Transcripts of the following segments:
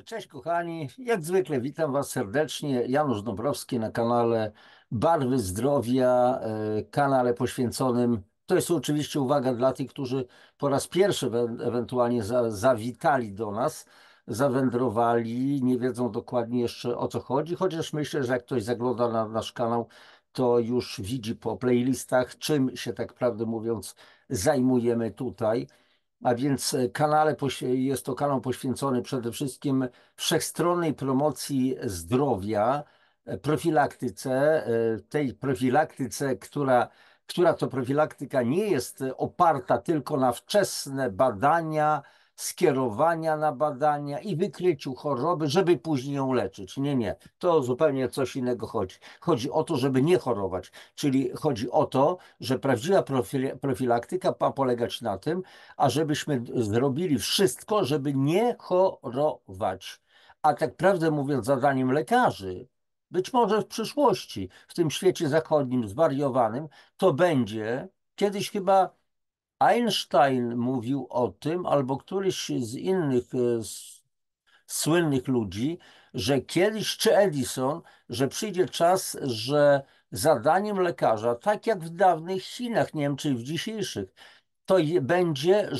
Cześć kochani, jak zwykle witam Was serdecznie. Janusz Dąbrowski na kanale Barwy Zdrowia, kanale poświęconym. To jest oczywiście uwaga dla tych, którzy po raz pierwszy ewentualnie zawitali do nas, zawędrowali, nie wiedzą dokładnie jeszcze o co chodzi, chociaż myślę, że jak ktoś zagląda na nasz kanał, to już widzi po playlistach, czym się tak prawdę mówiąc zajmujemy tutaj. A więc jest to kanał poświęcony przede wszystkim wszechstronnej promocji zdrowia, profilaktyce, tej profilaktyce, która to profilaktyka nie jest oparta tylko na wczesne badania, skierowania na badania i wykryciu choroby, żeby później ją leczyć. Nie, nie. To zupełnie coś innego chodzi. Chodzi o to, żeby nie chorować. Czyli chodzi o to, że prawdziwa profilaktyka ma polegać na tym, a żebyśmy zrobili wszystko, żeby nie chorować. A tak prawdę mówiąc, zadaniem lekarzy, być może w przyszłości, w tym świecie zachodnim, zwariowanym, to będzie, kiedyś chyba Einstein mówił o tym, albo któryś z innych słynnych ludzi, że kiedyś, czy Edison, że przyjdzie czas, że zadaniem lekarza, tak jak w dawnych Chinach, nie wiem, czy w dzisiejszych, to będzie,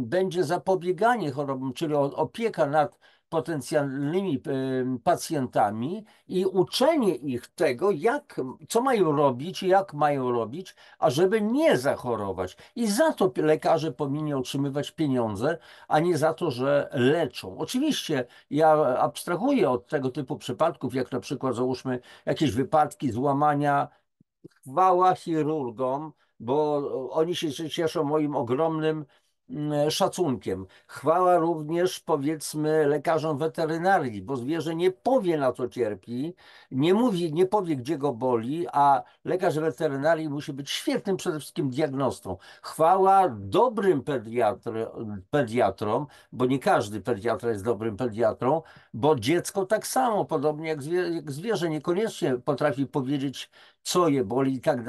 będzie zapobieganie chorobom, czyli opieka nad potencjalnymi pacjentami i uczenie ich tego, co mają robić i jak mają robić, ażeby nie zachorować. I za to lekarze powinni otrzymywać pieniądze, a nie za to, że leczą. Oczywiście ja abstrahuję od tego typu przypadków, jak na przykład załóżmy jakieś wypadki, złamania. Chwała chirurgom, bo oni się cieszą moim ogromnym szacunkiem. Chwała również, powiedzmy, lekarzom weterynarii, bo zwierzę nie powie, na co cierpi, nie mówi, nie powie, gdzie go boli, a lekarz weterynarii musi być świetnym przede wszystkim diagnostą. Chwała dobrym pediatrom, bo nie każdy pediatra jest dobrym pediatrą, bo dziecko tak samo, podobnie jak zwierzę, niekoniecznie potrafi powiedzieć, co je boli i tak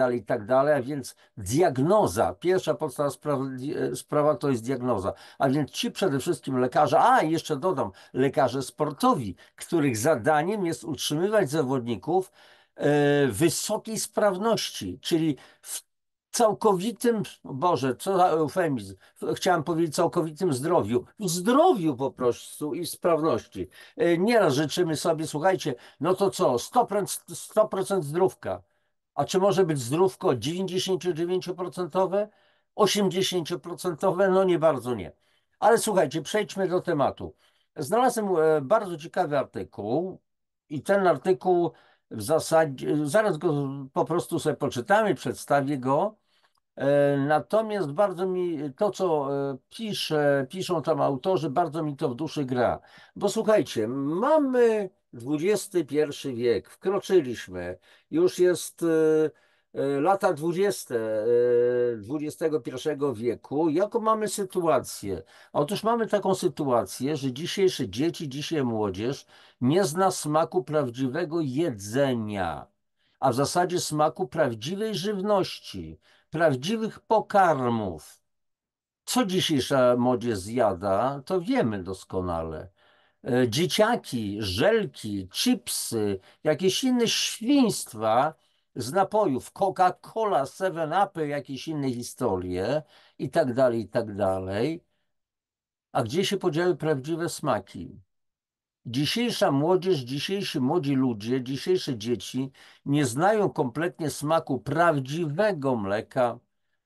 dalej, a więc diagnoza, pierwsza podstawa sprawa to jest diagnoza, a więc ci przede wszystkim lekarze, a i jeszcze dodam, lekarze sportowi, których zadaniem jest utrzymywać zawodników wysokiej sprawności, czyli w całkowitym, Boże, co za eufemizm, chciałem powiedzieć całkowitym zdrowiu, w zdrowiu po prostu i sprawności. Nieraz życzymy sobie, słuchajcie, no to co, 100% zdrówka. A czy może być zdrówko 99%, 80%? No nie bardzo nie. Ale słuchajcie, przejdźmy do tematu. Znalazłem bardzo ciekawy artykuł i ten artykuł w zasadzie, zaraz go po prostu sobie poczytamy, przedstawię go. Natomiast bardzo mi to, co piszą tam autorzy, bardzo mi to w duszy gra. Bo słuchajcie, mamy XXI wiek, wkroczyliśmy, już jest lata 20. XXI wieku. Jaką mamy sytuację? Otóż mamy taką sytuację, że dzisiejsze dzieci, dzisiaj młodzież nie zna smaku prawdziwego jedzenia, a w zasadzie smaku prawdziwej żywności, prawdziwych pokarmów. Co dzisiejsza młodzież zjada, to wiemy doskonale. Dzieciaki, żelki, chipsy, jakieś inne świństwa z napojów, Coca-Cola, 7-Upy, jakieś inne historie i tak dalej, i tak dalej. A gdzie się podziały prawdziwe smaki? Dzisiejsza młodzież, dzisiejsi młodzi ludzie, dzisiejsze dzieci nie znają kompletnie smaku prawdziwego mleka,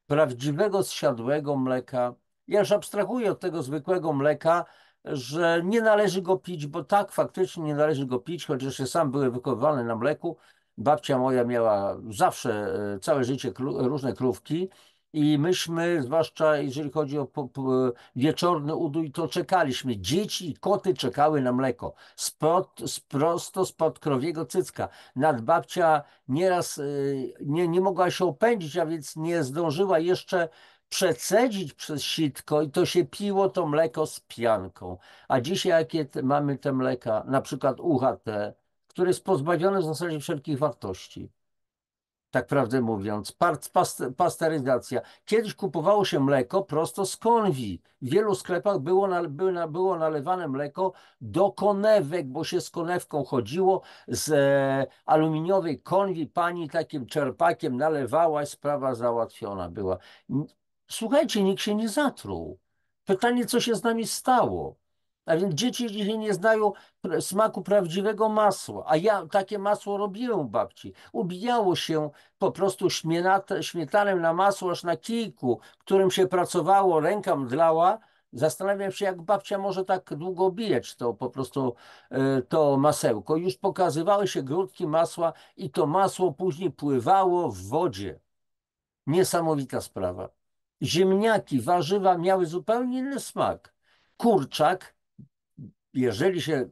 prawdziwego zsiadłego mleka. Ja już abstrahuję od tego zwykłego mleka, że nie należy go pić, bo tak, faktycznie nie należy go pić, chociaż ja sam byłem wychowywany na mleku. Babcia moja miała zawsze, całe życie różne krówki. I myśmy, zwłaszcza jeżeli chodzi o wieczorny udój, to czekaliśmy. Dzieci i koty czekały na mleko. Prosto spod krowiego cycka. Nadbabcia nieraz nie mogła się opędzić, a więc nie zdążyła jeszcze przecedzić przez sitko i to się piło to mleko z pianką. A dzisiaj jakie mamy te mleka, na przykład UHT, które jest pozbawione w zasadzie wszelkich wartości. tak prawdę mówiąc, pasteryzacja. Kiedyś kupowało się mleko prosto z konwi. W wielu sklepach było nalewane mleko do konewek, bo się z konewką chodziło, z aluminiowej konwi pani takim czerpakiem nalewała, sprawa załatwiona była. Słuchajcie, nikt się nie zatruł. Pytanie, co się z nami stało? A więc dzieci dzisiaj nie znają smaku prawdziwego masła. A ja takie masło robiłem u babci. Ubijało się po prostu śmietanem na masło, aż na kijku, którym się pracowało, ręka mdlała. Zastanawiam się, jak babcia może tak długo bijać to po prostu to masełko. Już pokazywały się grudki masła i to masło później pływało w wodzie. Niesamowita sprawa. Ziemniaki, warzywa miały zupełnie inny smak. Kurczak, jeżeli się,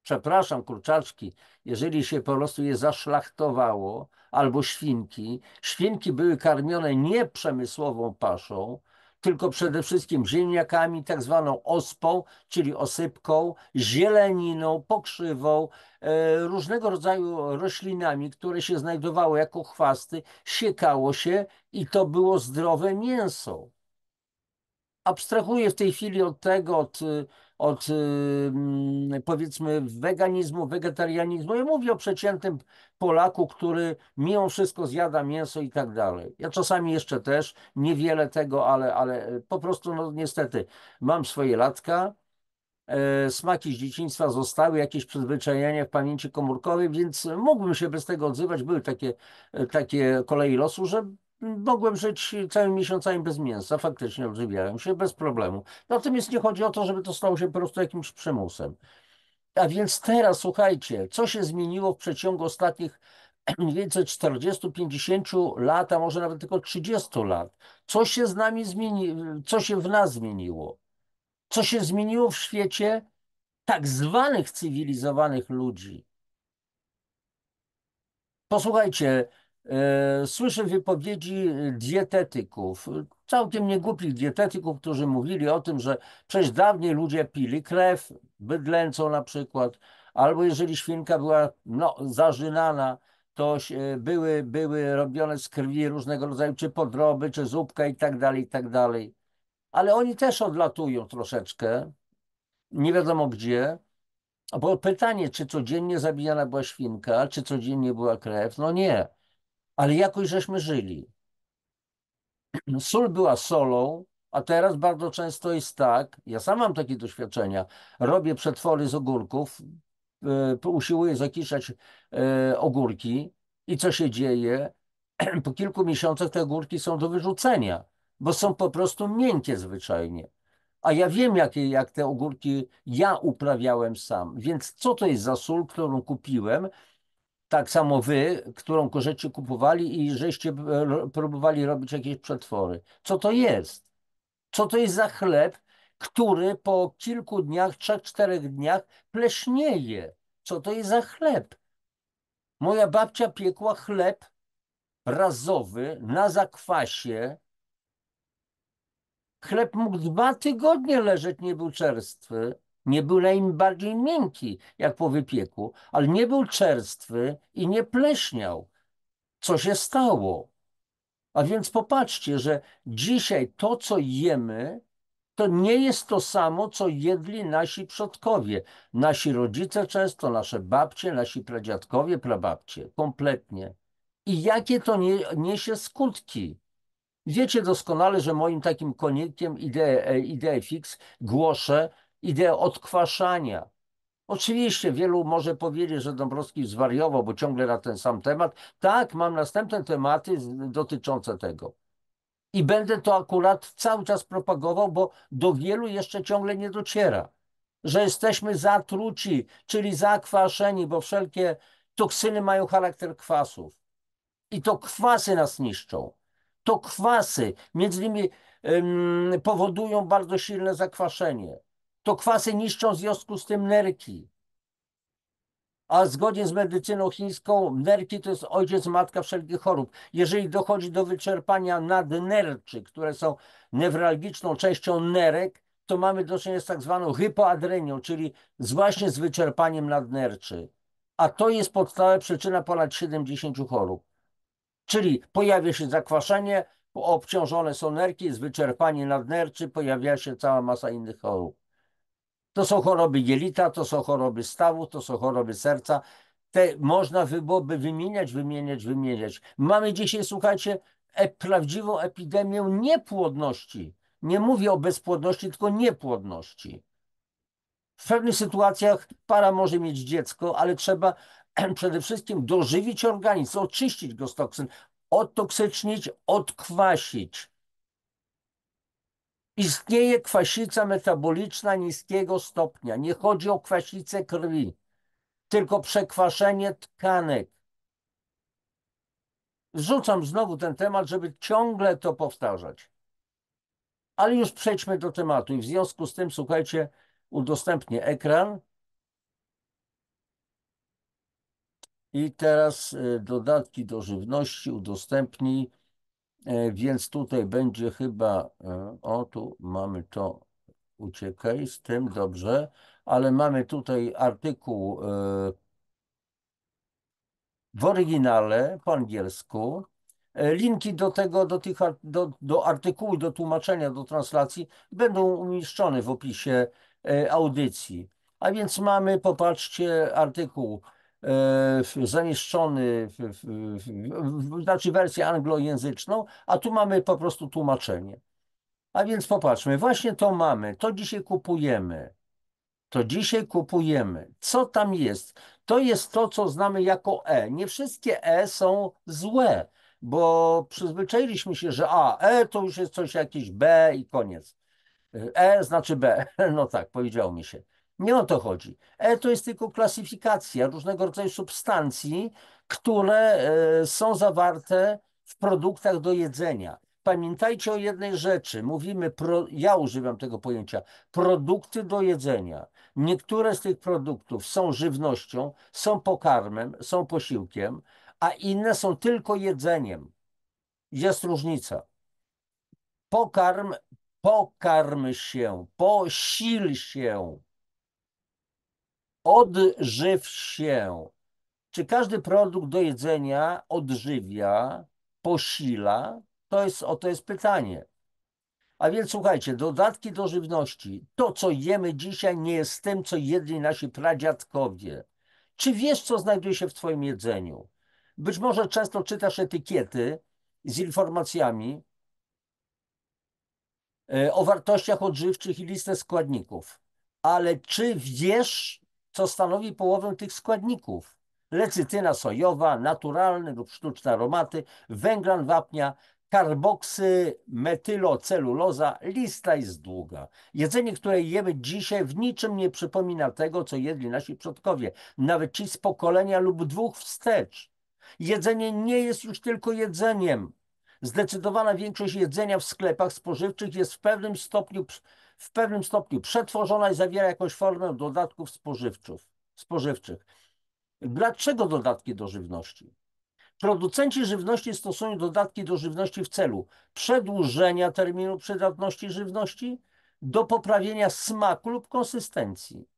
przepraszam, kurczaczki, jeżeli się po prostu je zaszlachtowało, albo świnki, świnki były karmione nie przemysłową paszą, tylko przede wszystkim ziemniakami, tak zwaną ospą, czyli osypką, zieleniną, pokrzywą, różnego rodzaju roślinami, które się znajdowały jako chwasty, siekało się i to było zdrowe mięso. Abstrahuję w tej chwili od tego, powiedzmy weganizmu, wegetarianizmu. Ja mówię o przeciętnym Polaku, który mimo wszystko zjada mięso i tak dalej. Ja czasami jeszcze też, niewiele tego, ale po prostu no niestety mam swoje latka. Smaki z dzieciństwa zostały, jakieś przyzwyczajenia w pamięci komórkowej, więc mógłbym się bez tego odzywać. Były takie kolei losu, że mogłem żyć całymi miesiącami bez mięsa. Faktycznie odżywiałem się bez problemu. Natomiast nie chodzi o to, żeby to stało się po prostu jakimś przymusem. A więc teraz słuchajcie, co się zmieniło w przeciągu ostatnich mniej więcej 40-50 lat, a może nawet tylko 30 lat? Co się z nami zmieni, co się w nas zmieniło? Co się zmieniło w świecie tak zwanych cywilizowanych ludzi? Posłuchajcie, słyszę wypowiedzi dietetyków, całkiem niegłupich dietetyków, którzy mówili o tym, że przecież dawniej ludzie pili krew bydlęcą na przykład, albo jeżeli świnka była no, zarzynana, to były robione z krwi różnego rodzaju, czy podroby, czy zupka i tak dalej, i tak dalej. Ale oni też odlatują troszeczkę, nie wiadomo gdzie. Bo pytanie, czy codziennie zabijana była świnka, czy codziennie była krew? No nie, ale jakoś żeśmy żyli. Sól była solą, a teraz bardzo często jest tak, ja sam mam takie doświadczenia, robię przetwory z ogórków, usiłuję zakiszać ogórki i co się dzieje? Po kilku miesiącach te ogórki są do wyrzucenia, bo są po prostu miękkie zwyczajnie. A ja wiem, jak te ogórki ja uprawiałem sam. Więc co to jest za sól, którą kupiłem? Tak samo wy, którą żeście kupowali i żeście próbowali robić jakieś przetwory. Co to jest? Co to jest za chleb, który po kilku dniach, 3-4 dniach pleśnieje? Co to jest za chleb? Moja babcia piekła chleb razowy na zakwasie. Chleb mógł 2 tygodnie leżeć, nie był czerstwy. Nie był najbardziej miękki, jak po wypieku, ale nie był czerstwy i nie pleśniał. Co się stało? A więc popatrzcie, że dzisiaj to, co jemy, to nie jest to samo, co jedli nasi przodkowie. Nasi rodzice często, nasze babcie, nasi pradziadkowie, prababcie. Kompletnie. I jakie to niesie skutki? Wiecie doskonale, że moim takim konikiem idee fix głoszę ideę odkwaszania. Oczywiście wielu może powiedzieć, że Dąbrowski zwariował, bo ciągle na ten sam temat. Tak, mam następne tematy dotyczące tego. I będę to akurat cały czas propagował, bo do wielu jeszcze ciągle nie dociera, że jesteśmy zatruci, czyli zakwaszeni, bo wszelkie toksyny mają charakter kwasów. I to kwasy nas niszczą. To kwasy, między innymi powodują bardzo silne zakwaszenie. To kwasy niszczą w związku z tym nerki. A zgodnie z medycyną chińską nerki to jest ojciec, matka wszelkich chorób. Jeżeli dochodzi do wyczerpania nadnerczy, które są newralgiczną częścią nerek, to mamy do czynienia z tak zwaną hypoadrenią, czyli właśnie z wyczerpaniem nadnerczy. A to jest podstawowa przyczyna ponad 70 chorób. Czyli pojawia się zakwaszenie, obciążone są nerki, jest wyczerpanie nadnerczy, pojawia się cała masa innych chorób. To są choroby jelita, to są choroby stawów, to są choroby serca. Te można byłoby wymieniać. Mamy dzisiaj, słuchajcie, prawdziwą epidemię niepłodności. Nie mówię o bezpłodności, tylko niepłodności. W pewnych sytuacjach para może mieć dziecko, ale trzeba przede wszystkim dożywić organizm, oczyścić go z toksyn, odtoksycznić, odkwasić. Istnieje kwasica metaboliczna niskiego stopnia. Nie chodzi o kwasicę krwi, tylko przekwaszenie tkanek. Rzucam znowu ten temat, żeby ciągle to powtarzać. Ale już przejdźmy do tematu i w związku z tym, słuchajcie, udostępnię ekran. I teraz dodatki do żywności udostępnij, więc tutaj będzie chyba, o tu mamy to, uciekaj z tym, dobrze, ale mamy tutaj artykuł w oryginale po angielsku. Linki do tego, do artykułu, do tłumaczenia, do translacji będą umieszczone w opisie audycji. A więc mamy, popatrzcie, artykuł zamieszczony, znaczy wersję anglojęzyczną, a tu mamy po prostu tłumaczenie. A więc popatrzmy, właśnie to mamy, to dzisiaj kupujemy. To dzisiaj kupujemy. Co tam jest? To jest to, co znamy jako E. Nie wszystkie E są złe, bo przyzwyczailiśmy się, że E to już jest coś jakieś B i koniec. E znaczy B. No tak, powiedziało mi się. Nie o to chodzi. E to jest tylko klasyfikacja różnego rodzaju substancji, które są zawarte w produktach do jedzenia. Pamiętajcie o jednej rzeczy. Ja używam tego pojęcia, produkty do jedzenia. Niektóre z tych produktów są żywnością, są pokarmem, są posiłkiem, a inne są tylko jedzeniem. Jest różnica. Pokarm, pokarm się, posil się, odżyw się. Czy każdy produkt do jedzenia odżywia, posila? To jest pytanie. A więc słuchajcie, dodatki do żywności. To, co jemy dzisiaj, nie jest tym, co jedli nasi pradziadkowie. Czy wiesz, co znajduje się w twoim jedzeniu? Być może często czytasz etykiety z informacjami, o wartościach odżywczych i listę składników. Ale czy wiesz, co stanowi połowę tych składników? Lecytyna sojowa, naturalne lub sztuczne aromaty, węglan wapnia, karboksy, metyloceluloza. Lista jest długa. Jedzenie, które jemy dzisiaj, w niczym nie przypomina tego, co jedli nasi przodkowie, nawet ci z pokolenia lub dwóch wstecz. Jedzenie nie jest już tylko jedzeniem. Zdecydowana większość jedzenia w sklepach spożywczych jest w pewnym stopniu przetworzona i zawiera jakąś formę dodatków spożywczych. Dlaczego dodatki do żywności? Producenci żywności stosują dodatki do żywności w celu przedłużenia terminu przydatności żywności, do poprawienia smaku lub konsystencji.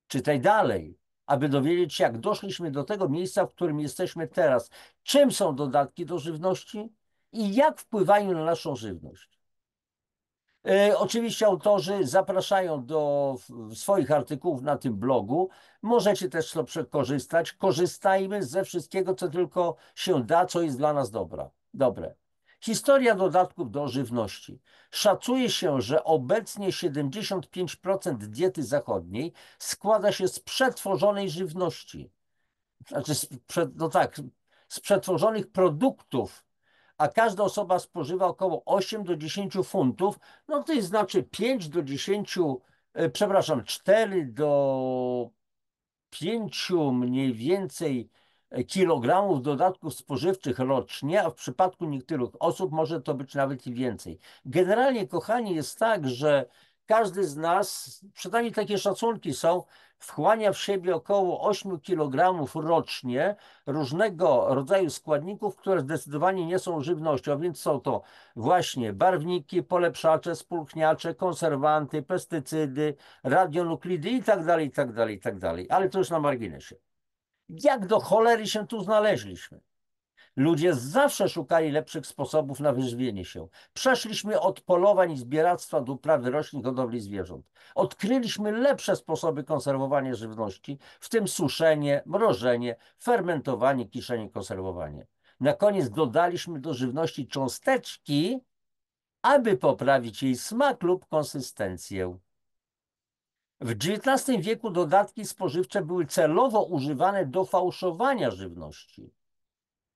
Czytaj dalej, aby dowiedzieć się, jak doszliśmy do tego miejsca, w którym jesteśmy teraz. Czym są dodatki do żywności i jak wpływają na naszą żywność. Oczywiście autorzy zapraszają do swoich artykułów na tym blogu. Możecie też to przekorzystać. Korzystajmy ze wszystkiego, co tylko się da, co jest dla nas dobre. Historia dodatków do żywności. Szacuje się, że obecnie 75% diety zachodniej składa się z przetworzonej żywności. Znaczy, no tak, z przetworzonych produktów, a każda osoba spożywa około 8 do 10 funtów, no to jest znaczy 5 do 10, przepraszam, 4 do 5 mniej więcej kilogramów dodatków spożywczych rocznie, a w przypadku niektórych osób może to być nawet i więcej. Generalnie, kochani, jest tak, że każdy z nas, przynajmniej takie szacunki są, wchłania w siebie około 8 kg rocznie różnego rodzaju składników, które zdecydowanie nie są żywnością, a więc są to właśnie barwniki, polepszacze, spulchniacze, konserwanty, pestycydy, radionuklidy i tak dalej, i tak dalej, i tak dalej. Ale to już na marginesie. Jak do cholery się tu znaleźliśmy? Ludzie zawsze szukali lepszych sposobów na wyżywienie się. Przeszliśmy od polowań i zbieractwa do uprawy roślin, hodowli zwierząt. Odkryliśmy lepsze sposoby konserwowania żywności, w tym suszenie, mrożenie, fermentowanie, kiszenie, konserwowanie. Na koniec dodaliśmy do żywności cząsteczki, aby poprawić jej smak lub konsystencję. W XIX wieku dodatki spożywcze były celowo używane do fałszowania żywności.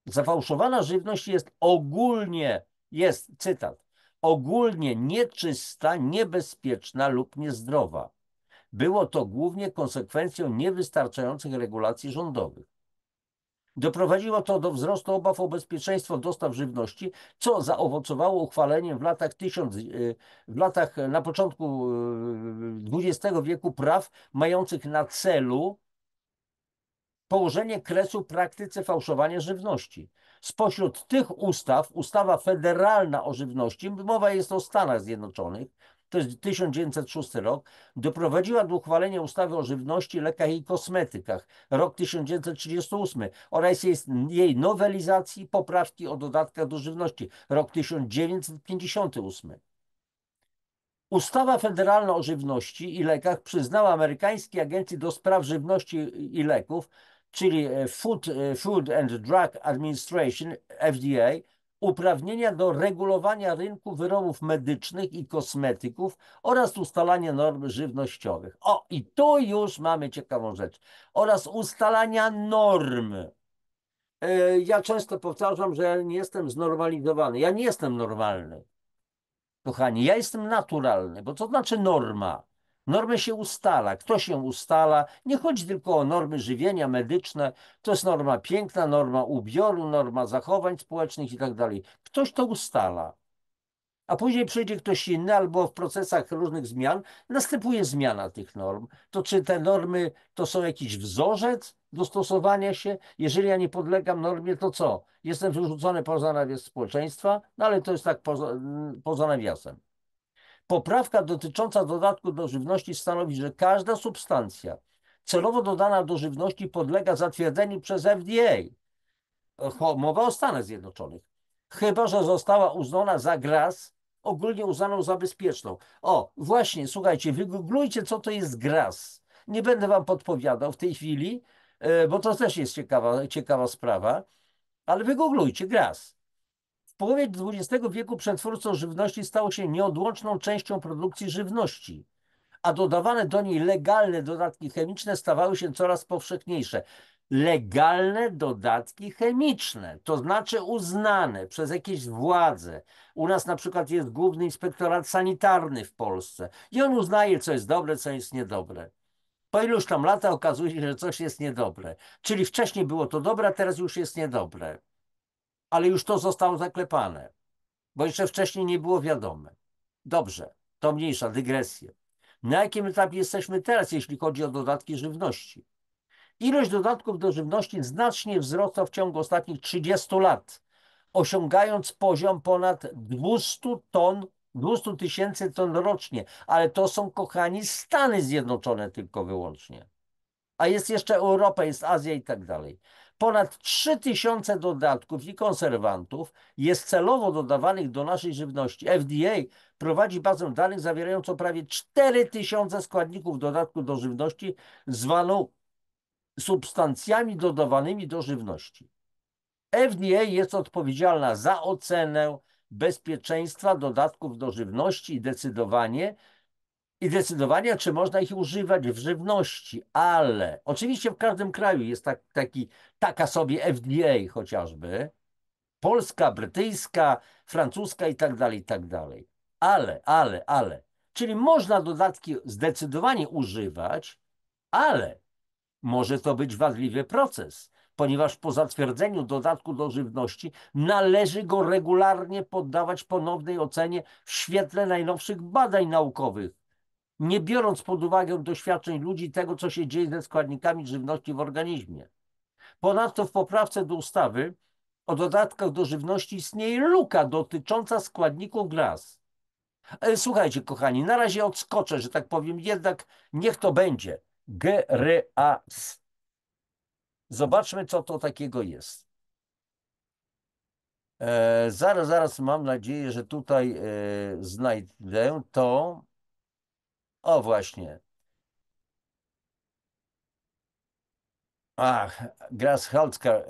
Zafałszowana żywność jest, cytat, ogólnie nieczysta, niebezpieczna lub niezdrowa. Było to głównie konsekwencją niewystarczających regulacji rządowych. Doprowadziło to do wzrostu obaw o bezpieczeństwo dostaw żywności, co zaowocowało uchwaleniem na początku XX wieku praw mających na celu położenie kresu praktyce fałszowania żywności. Spośród tych ustaw, ustawa federalna o żywności, mowa jest o Stanach Zjednoczonych, to jest 1906 rok, doprowadziła do uchwalenia ustawy o żywności, lekach i kosmetykach, rok 1938 oraz jej nowelizacji, poprawki o dodatkach do żywności, rok 1958. Ustawa federalna o żywności i lekach przyznała amerykańskiej Agencji do Spraw Żywności i Leków, czyli Food and Drug Administration, FDA, uprawnienia do regulowania rynku wyrobów medycznych i kosmetyków oraz ustalania norm żywnościowych. O, i tu już mamy ciekawą rzecz. Oraz ustalania norm. Ja często powtarzam, że ja nie jestem znormalizowany. Ja nie jestem normalny. Kochani, ja jestem naturalny, bo to znaczy norma. Normę się ustala. Kto się ustala? Nie chodzi tylko o normy żywienia medyczne. To jest norma piękna, norma ubioru, norma zachowań społecznych i tak dalej. Ktoś to ustala. A później przyjdzie ktoś inny, albo w procesach różnych zmian następuje zmiana tych norm. To czy te normy to są jakiś wzorzec do stosowania się? Jeżeli ja nie podlegam normie, to co? Jestem wyrzucony poza nawias społeczeństwa? No ale to jest tak poza nawiasem. Poprawka dotycząca dodatku do żywności stanowi, że każda substancja celowo dodana do żywności podlega zatwierdzeniu przez FDA. Mowa o Stanach Zjednoczonych. Chyba że została uznana za GRAS, ogólnie uznaną za bezpieczną. O, właśnie, słuchajcie, wygooglujcie, co to jest GRAS. Nie będę wam podpowiadał w tej chwili, bo to też jest ciekawa sprawa, ale wygooglujcie GRAS. W połowie XX wieku przetwórstwo żywności stało się nieodłączną częścią produkcji żywności, a dodawane do niej legalne dodatki chemiczne stawały się coraz powszechniejsze. Legalne dodatki chemiczne, to znaczy uznane przez jakieś władze. U nas na przykład jest Główny Inspektorat Sanitarny w Polsce i on uznaje, co jest dobre, co jest niedobre. Po iluś tam lata okazuje się, że coś jest niedobre. Czyli wcześniej było to dobre, a teraz już jest niedobre. Ale już to zostało zaklepane, bo jeszcze wcześniej nie było wiadome. Dobrze, to mniejsza dygresja. Na jakim etapie jesteśmy teraz, jeśli chodzi o dodatki żywności? Ilość dodatków do żywności znacznie wzrosła w ciągu ostatnich 30 lat, osiągając poziom ponad 200 tysięcy ton rocznie, ale to są, kochani, Stany Zjednoczone tylko wyłącznie. A jest jeszcze Europa, jest Azja i tak dalej. Ponad 3000 dodatków i konserwantów jest celowo dodawanych do naszej żywności. FDA prowadzi bazę danych zawierającą prawie 4000 składników dodatku do żywności, zwaną substancjami dodawanymi do żywności. FDA jest odpowiedzialna za ocenę bezpieczeństwa dodatków do żywności i decydowania, czy można ich używać w żywności, ale oczywiście w każdym kraju jest taka sobie FDA chociażby, polska, brytyjska, francuska i tak dalej, i tak dalej. Ale. Czyli można dodatki zdecydowanie używać, ale może to być wadliwy proces, ponieważ po zatwierdzeniu dodatku do żywności należy go regularnie poddawać ponownej ocenie w świetle najnowszych badań naukowych, nie biorąc pod uwagę doświadczeń ludzi tego, co się dzieje ze składnikami żywności w organizmie. Ponadto w poprawce do ustawy o dodatkach do żywności istnieje luka dotycząca składników GRAS. Słuchajcie, kochani, na razie odskoczę, że tak powiem, jednak niech to będzie GRAS. Zobaczmy, co to takiego jest. Zaraz, mam nadzieję, że tutaj znajdę to. O, właśnie. Ach, Grashalska.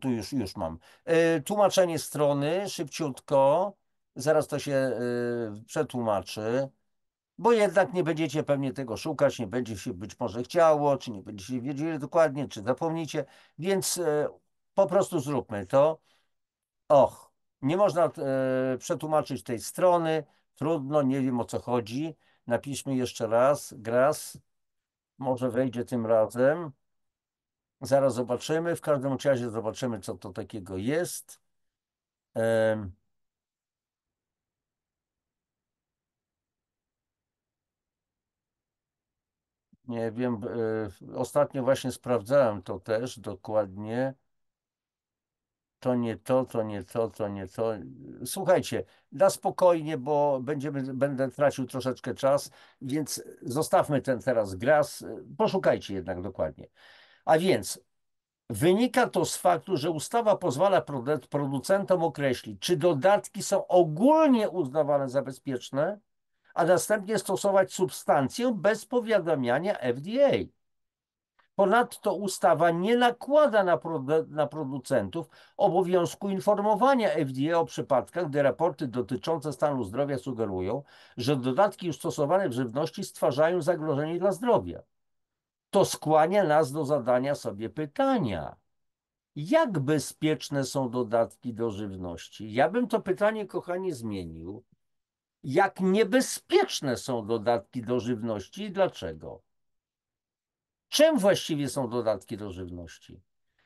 Tu już mam. Tłumaczenie strony, szybciutko. Zaraz to się przetłumaczy. Bo jednak nie będziecie pewnie tego szukać, nie będzie się być może chciało, czy nie będziecie wiedzieli dokładnie, czy zapomnicie, więc po prostu zróbmy to. Och, nie można przetłumaczyć tej strony, trudno, nie wiem o co chodzi. Napiszmy jeszcze raz, Gras, może wejdzie tym razem. Zaraz zobaczymy, w każdym razie zobaczymy, co to takiego jest. Em, Nie wiem, ostatnio właśnie sprawdzałem to też dokładnie. To nie to, to nie to, to nie to. Słuchajcie, na spokojnie, bo będę tracił troszeczkę czas, więc zostawmy ten teraz gras. Poszukajcie jednak dokładnie. A więc wynika to z faktu, że ustawa pozwala producentom określić, czy dodatki są ogólnie uznawane za bezpieczne, a następnie stosować substancję bez powiadamiania FDA. Ponadto ustawa nie nakłada na producentów obowiązku informowania FDA o przypadkach, gdy raporty dotyczące stanu zdrowia sugerują, że dodatki już stosowane w żywności stwarzają zagrożenie dla zdrowia. To skłania nas do zadania sobie pytania, jak bezpieczne są dodatki do żywności? Ja bym to pytanie, kochani, zmienił. Jak niebezpieczne są dodatki do żywności i dlaczego? Czym właściwie są dodatki do żywności?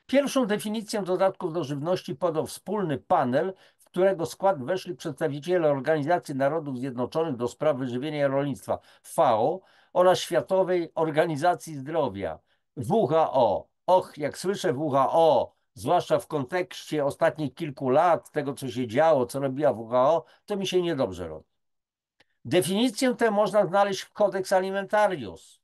Pierwszą definicję dodatków do żywności podał wspólny panel, w którego skład weszli przedstawiciele Organizacji Narodów Zjednoczonych do spraw wyżywienia i rolnictwa FAO oraz Światowej Organizacji Zdrowia WHO. Och, jak słyszę WHO, zwłaszcza w kontekście ostatnich kilku lat, tego co się działo, co robiła WHO, to mi się niedobrze robi. Definicję tę można znaleźć w Codex Alimentarius.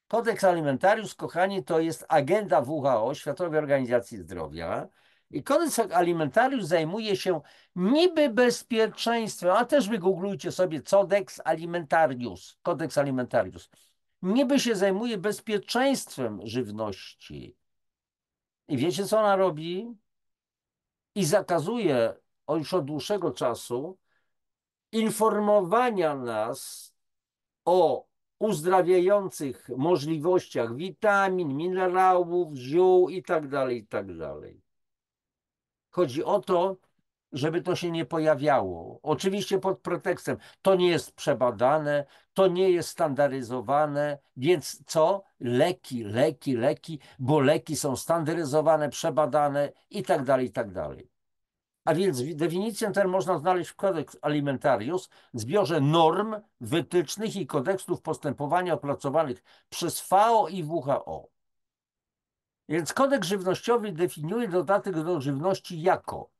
Kodeks Alimentarius, kochani, to jest agenda WHO, Światowej Organizacji Zdrowia. I kodeks Alimentarius zajmuje się niby bezpieczeństwem, a też wygooglujcie sobie Codex Alimentarius, Kodeks Alimentarius. Niby się zajmuje bezpieczeństwem żywności. I wiecie, co ona robi? I zakazuje już od dłuższego czasu informowania nas o uzdrawiających możliwościach witamin, minerałów, ziół i tak dalej, i tak dalej. Chodzi o to, żeby to się nie pojawiało. Oczywiście pod pretekstem, to nie jest przebadane, to nie jest standaryzowane, więc co? Leki, bo leki są standaryzowane, przebadane i tak dalej, i tak dalej. A więc definicję tę można znaleźć w Codex Alimentarius, zbiorze norm, wytycznych i kodeksów postępowania opracowanych przez FAO i WHO. Więc kodeks żywnościowy definiuje dodatek do żywności jako: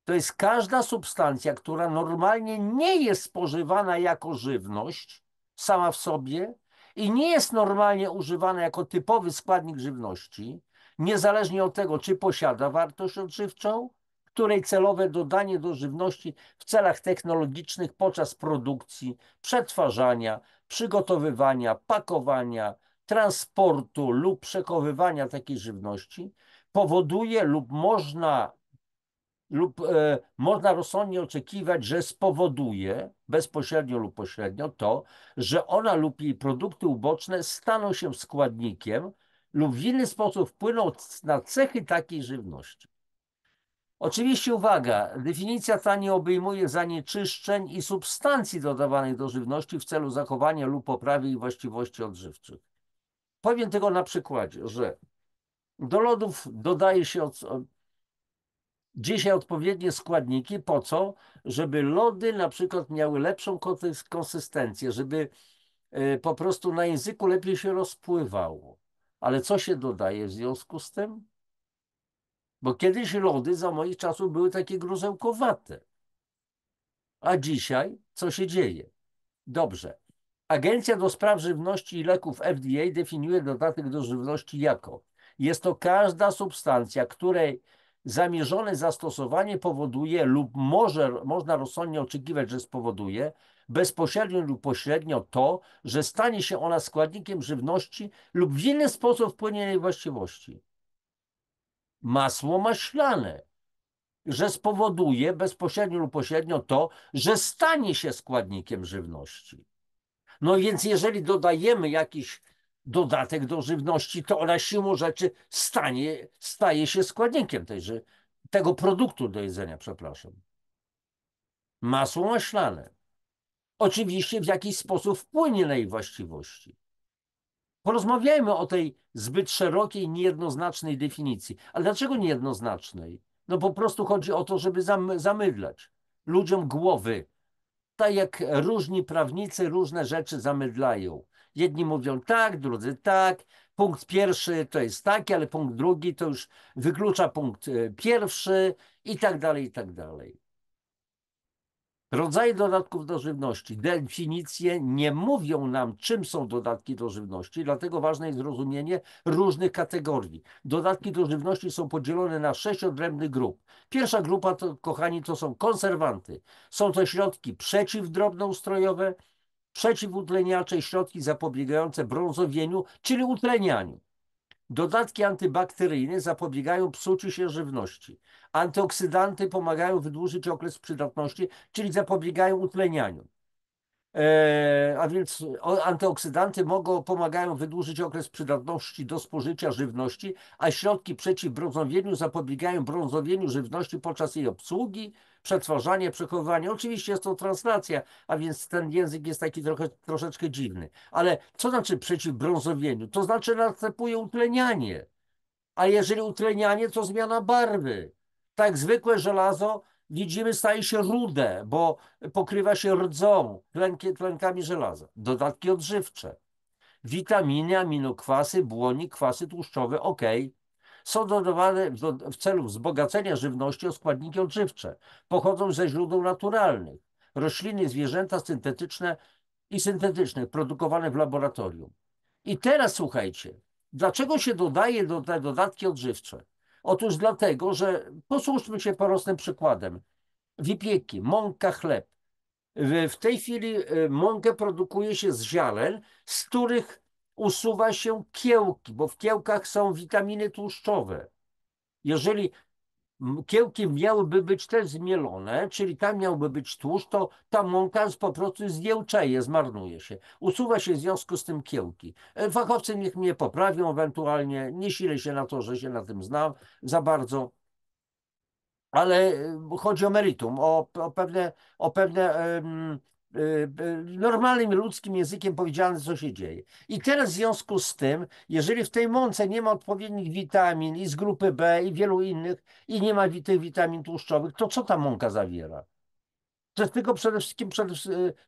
to jest każda substancja, która normalnie nie jest spożywana jako żywność sama w sobie i nie jest normalnie używana jako typowy składnik żywności, niezależnie od tego, czy posiada wartość odżywczą, której celowe dodanie do żywności w celach technologicznych podczas produkcji, przetwarzania, przygotowywania, pakowania, transportu lub przechowywania takiej żywności powoduje można rozsądnie oczekiwać, że spowoduje bezpośrednio lub pośrednio to, że ona lub jej produkty uboczne staną się składnikiem lub w inny sposób wpłyną na cechy takiej żywności. Oczywiście uwaga, definicja ta nie obejmuje zanieczyszczeń i substancji dodawanych do żywności w celu zachowania lub poprawy jej właściwości odżywczych. Powiem tego na przykładzie, że do lodów dodaje się dzisiaj odpowiednie składniki. Po co? Żeby lody na przykład miały lepszą konsystencję, żeby po prostu na języku lepiej się rozpływało. Ale co się dodaje w związku z tym? Bo kiedyś lody za moich czasów były takie gruzełkowate. A dzisiaj co się dzieje? Dobrze. Agencja do Spraw Żywności i Leków FDA definiuje dodatek do żywności jako: jest to każda substancja, której zamierzone zastosowanie powoduje lub można rozsądnie oczekiwać, że spowoduje bezpośrednio lub pośrednio to, że stanie się ona składnikiem żywności lub w inny sposób wpłynie na jej właściwości. Masło maślane, że spowoduje bezpośrednio lub pośrednio to, że stanie się składnikiem żywności. No więc jeżeli dodajemy jakiś dodatek do żywności, to ona siłą rzeczy staje się składnikiem tego produktu do jedzenia, przepraszam. Masło maślane. Oczywiście w jakiś sposób wpłynie na jej właściwości. Porozmawiajmy o tej zbyt szerokiej, niejednoznacznej definicji. Ale dlaczego niejednoznacznej? No po prostu chodzi o to, żeby zamydlać ludziom głowy. Tak jak różni prawnicy różne rzeczy zamydlają. Jedni mówią tak, drudzy tak. Punkt pierwszy to jest taki, ale punkt drugi to już wyklucza punkt pierwszy i tak dalej, i tak dalej. Rodzaje dodatków do żywności. Definicje nie mówią nam, czym są dodatki do żywności, dlatego ważne jest zrozumienie różnych kategorii. Dodatki do żywności są podzielone na 6 odrębnych grup. Pierwsza grupa, to, kochani, to są konserwanty. Są to środki przeciwdrobnoustrojowe, przeciwutleniacze i środki zapobiegające brązowieniu, czyli utlenianiu. Dodatki antybakteryjne zapobiegają psuciu się żywności. Antyoksydanty pomagają wydłużyć okres przydatności, czyli zapobiegają utlenianiu. A więc antyoksydanty pomagają wydłużyć okres przydatności do spożycia żywności, a środki przeciw brązowieniu zapobiegają brązowieniu żywności podczas jej obsługi, przetwarzania, przechowywania. Oczywiście jest to translacja, a więc ten język jest taki troszeczkę dziwny. Ale co znaczy przeciw brązowieniu? To znaczy następuje utlenianie. A jeżeli utlenianie, to zmiana barwy. Tak zwykłe żelazo widzimy staje się rude, bo pokrywa się rdzą, tlenkami żelaza. Dodatki odżywcze. Witaminy, aminokwasy, błonnik, kwasy tłuszczowe, ok. Są dodawane w celu wzbogacenia żywności o składniki odżywcze. Pochodzą ze źródeł naturalnych. Rośliny, zwierzęta syntetyczne i syntetycznych, produkowane w laboratorium. I teraz słuchajcie, dlaczego się dodaje te dodatki odżywcze? Otóż dlatego, że posłuchajmy się prostym przykładem. Wypieki, mąka, chleb. W tej chwili mąkę produkuje się z ziaren, z których usuwa się kiełki, bo w kiełkach są witaminy tłuszczowe. Jeżeli kiełki miałyby być też zmielone, czyli tam miałby być tłuszcz, to ta mąka po prostu zjełczeje, zmarnuje się. Usuwa się w związku z tym kiełki. Fachowcy niech mnie poprawią ewentualnie, nie silę się na to, że się na tym znam za bardzo, ale chodzi o meritum, o pewne normalnym ludzkim językiem powiedziane, co się dzieje. I teraz w związku z tym, jeżeli w tej mące nie ma odpowiednich witamin i z grupy B i wielu innych i nie ma tych witamin tłuszczowych, to co ta mąka zawiera? To jest tylko przede wszystkim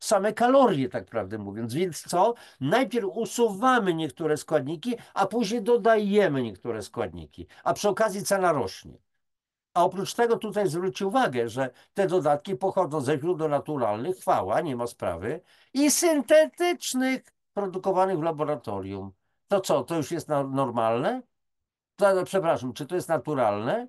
same kalorie, tak prawdę mówiąc. Więc co? Najpierw usuwamy niektóre składniki, a później dodajemy niektóre składniki, a przy okazji cena rośnie. A oprócz tego tutaj zwróćcie uwagę, że te dodatki pochodzą ze źródeł naturalnych, chwała, nie ma sprawy, i syntetycznych, produkowanych w laboratorium. To co, to już jest normalne? Przepraszam, czy to jest naturalne?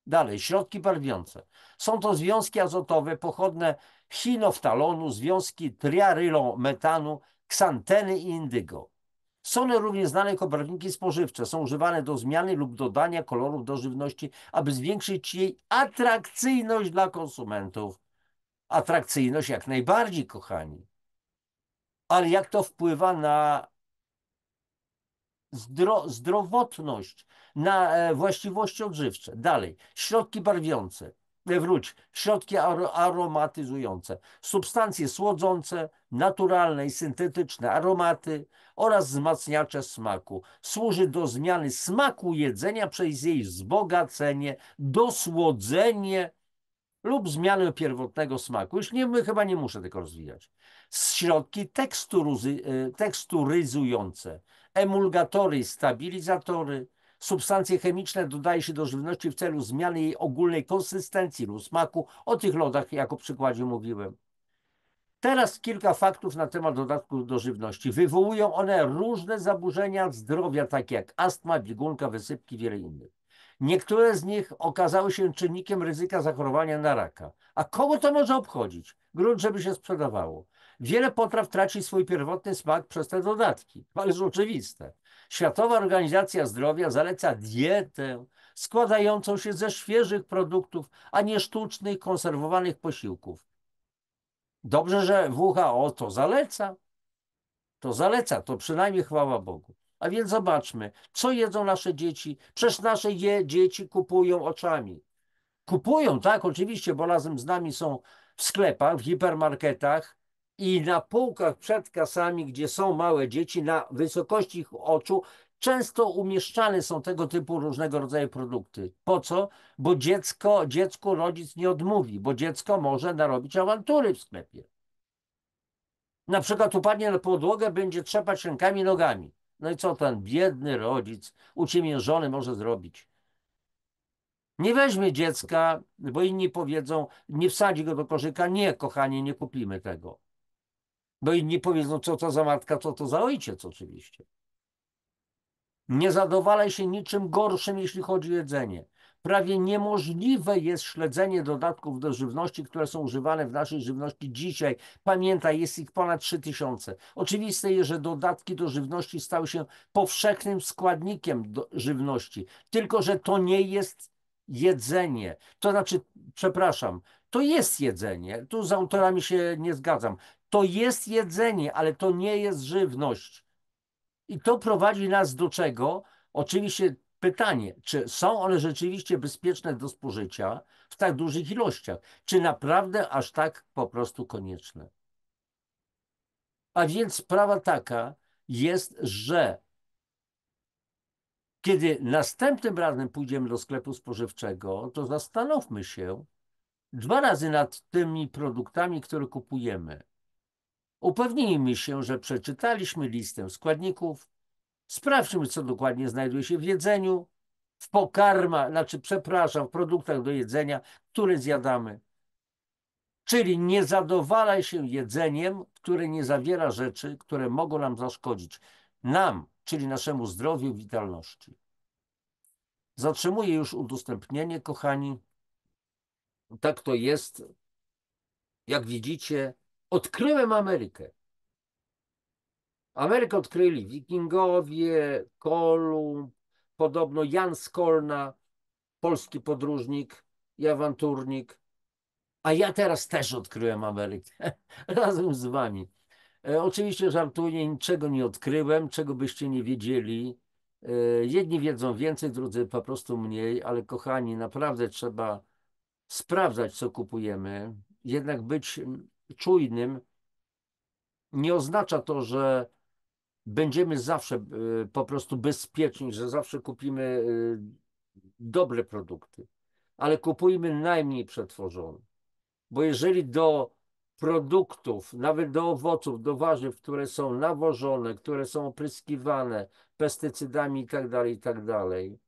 Dalej, środki barwiące. Są to związki azotowe pochodne chinoftalonu, związki triarylometanu, ksanteny i indygo. Są one również znane jako barwniki spożywcze. Są używane do zmiany lub dodania kolorów do żywności, aby zwiększyć jej atrakcyjność dla konsumentów. Atrakcyjność jak najbardziej, kochani. Ale jak to wpływa na zdrowotność, na właściwości odżywcze? Dalej, środki barwiące. Środki aromatyzujące, substancje słodzące, naturalne i syntetyczne aromaty oraz wzmacniacze smaku. Służy do zmiany smaku jedzenia przez jej wzbogacenie, dosłodzenie lub zmianę pierwotnego smaku. Już chyba nie muszę tego rozwijać. Środki teksturyzujące, emulgatory i stabilizatory, substancje chemiczne dodaje się do żywności w celu zmiany jej ogólnej konsystencji lub smaku. O tych lodach jako przykładzie mówiłem. Teraz kilka faktów na temat dodatków do żywności. Wywołują one różne zaburzenia zdrowia, takie jak astma, biegunka, wysypki, wiele innych. Niektóre z nich okazały się czynnikiem ryzyka zachorowania na raka. A kogo to może obchodzić? Grunt, żeby się sprzedawało. Wiele potraw traci swój pierwotny smak przez te dodatki. Ależ oczywiste. Światowa Organizacja Zdrowia zaleca dietę składającą się ze świeżych produktów, a nie sztucznych, konserwowanych posiłków. Dobrze, że WHO to zaleca. To zaleca, to przynajmniej chwała Bogu. A więc zobaczmy, co jedzą nasze dzieci. Przecież nasze dzieci kupują oczami. Kupują, tak, oczywiście, bo razem z nami są w sklepach, w hipermarketach i na półkach przed kasami, gdzie są małe dzieci, na wysokości ich oczu, często umieszczane są tego typu różnego rodzaju produkty. Po co? Bo dziecku rodzic nie odmówi, bo dziecko może narobić awantury w sklepie. Na przykład upadnie na podłogę, będzie trzepać rękami i nogami. No i co ten biedny rodzic, uciemiężony może zrobić? Nie weźmie dziecka, bo inni powiedzą, nie wsadzi go do koszyka. Nie, kochanie, nie kupimy tego. Bo inni powiedzą, co to za matka, co to za ojciec oczywiście. Nie zadowalaj się niczym gorszym, jeśli chodzi o jedzenie. Prawie niemożliwe jest śledzenie dodatków do żywności, które są używane w naszej żywności dzisiaj. Pamiętaj, jest ich ponad 3000. Oczywiste jest, że dodatki do żywności stały się powszechnym składnikiem do żywności. Tylko że to nie jest jedzenie. To znaczy, przepraszam, to jest jedzenie. Tu z autorami się nie zgadzam. To jest jedzenie, ale to nie jest żywność. I to prowadzi nas do czego? Oczywiście pytanie, czy są one rzeczywiście bezpieczne do spożycia w tak dużych ilościach? Czy naprawdę aż tak po prostu konieczne? A więc sprawa taka jest, że kiedy następnym razem pójdziemy do sklepu spożywczego, to zastanówmy się dwa razy nad tymi produktami, które kupujemy. Upewnijmy się, że przeczytaliśmy listę składników. Sprawdźmy, co dokładnie znajduje się w jedzeniu, w pokarmach, znaczy, przepraszam, w produktach do jedzenia, które zjadamy. Czyli nie zadowalaj się jedzeniem, które nie zawiera rzeczy, które mogą nam zaszkodzić. Nam, czyli naszemu zdrowiu i witalności. Zatrzymuję już udostępnienie, kochani. Tak to jest. Jak widzicie, odkryłem Amerykę. Amerykę odkryli wikingowie, Kolumb, podobno Jan Skolna, polski podróżnik i awanturnik. A ja teraz też odkryłem Amerykę razem z wami. Oczywiście żartuję, niczego nie odkryłem, czego byście nie wiedzieli. Jedni wiedzą więcej, drudzy po prostu mniej, ale kochani, naprawdę trzeba sprawdzać, co kupujemy. Jednak być czujnym nie oznacza to, że będziemy zawsze po prostu bezpieczni, że zawsze kupimy dobre produkty, ale kupujmy najmniej przetworzone. Bo jeżeli do produktów, nawet do owoców, do warzyw, które są nawożone, które są opryskiwane pestycydami i tak dalej,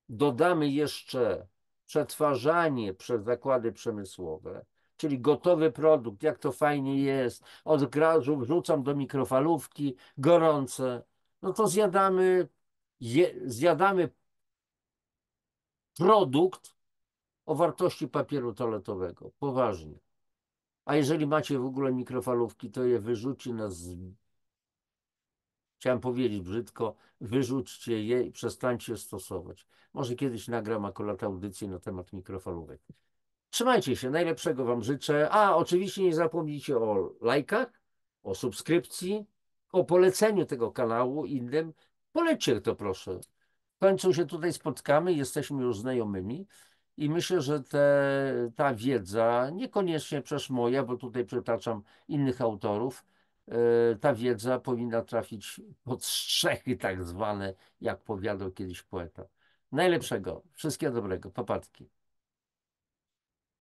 dodamy jeszcze przetwarzanie przez zakłady przemysłowe, czyli gotowy produkt, jak to fajnie jest, od razu wrzucam do mikrofalówki, gorące, no to zjadamy produkt o wartości papieru toaletowego. Poważnie. A jeżeli macie w ogóle mikrofalówki, to je wyrzućcie chciałem powiedzieć brzydko, wyrzućcie je i przestańcie stosować. Może kiedyś nagram akurat audycję na temat mikrofalówek. Trzymajcie się, najlepszego wam życzę. A, oczywiście nie zapomnijcie o lajkach, o subskrypcji, o poleceniu tego kanału innym. Polećcie to proszę. W końcu się tutaj spotkamy, jesteśmy już znajomymi i myślę, że ta wiedza, niekoniecznie przecież moja, bo tutaj przytaczam innych autorów, ta wiedza powinna trafić pod strzechy tak zwane, jak powiadał kiedyś poeta. Najlepszego, wszystkiego dobrego, papatki.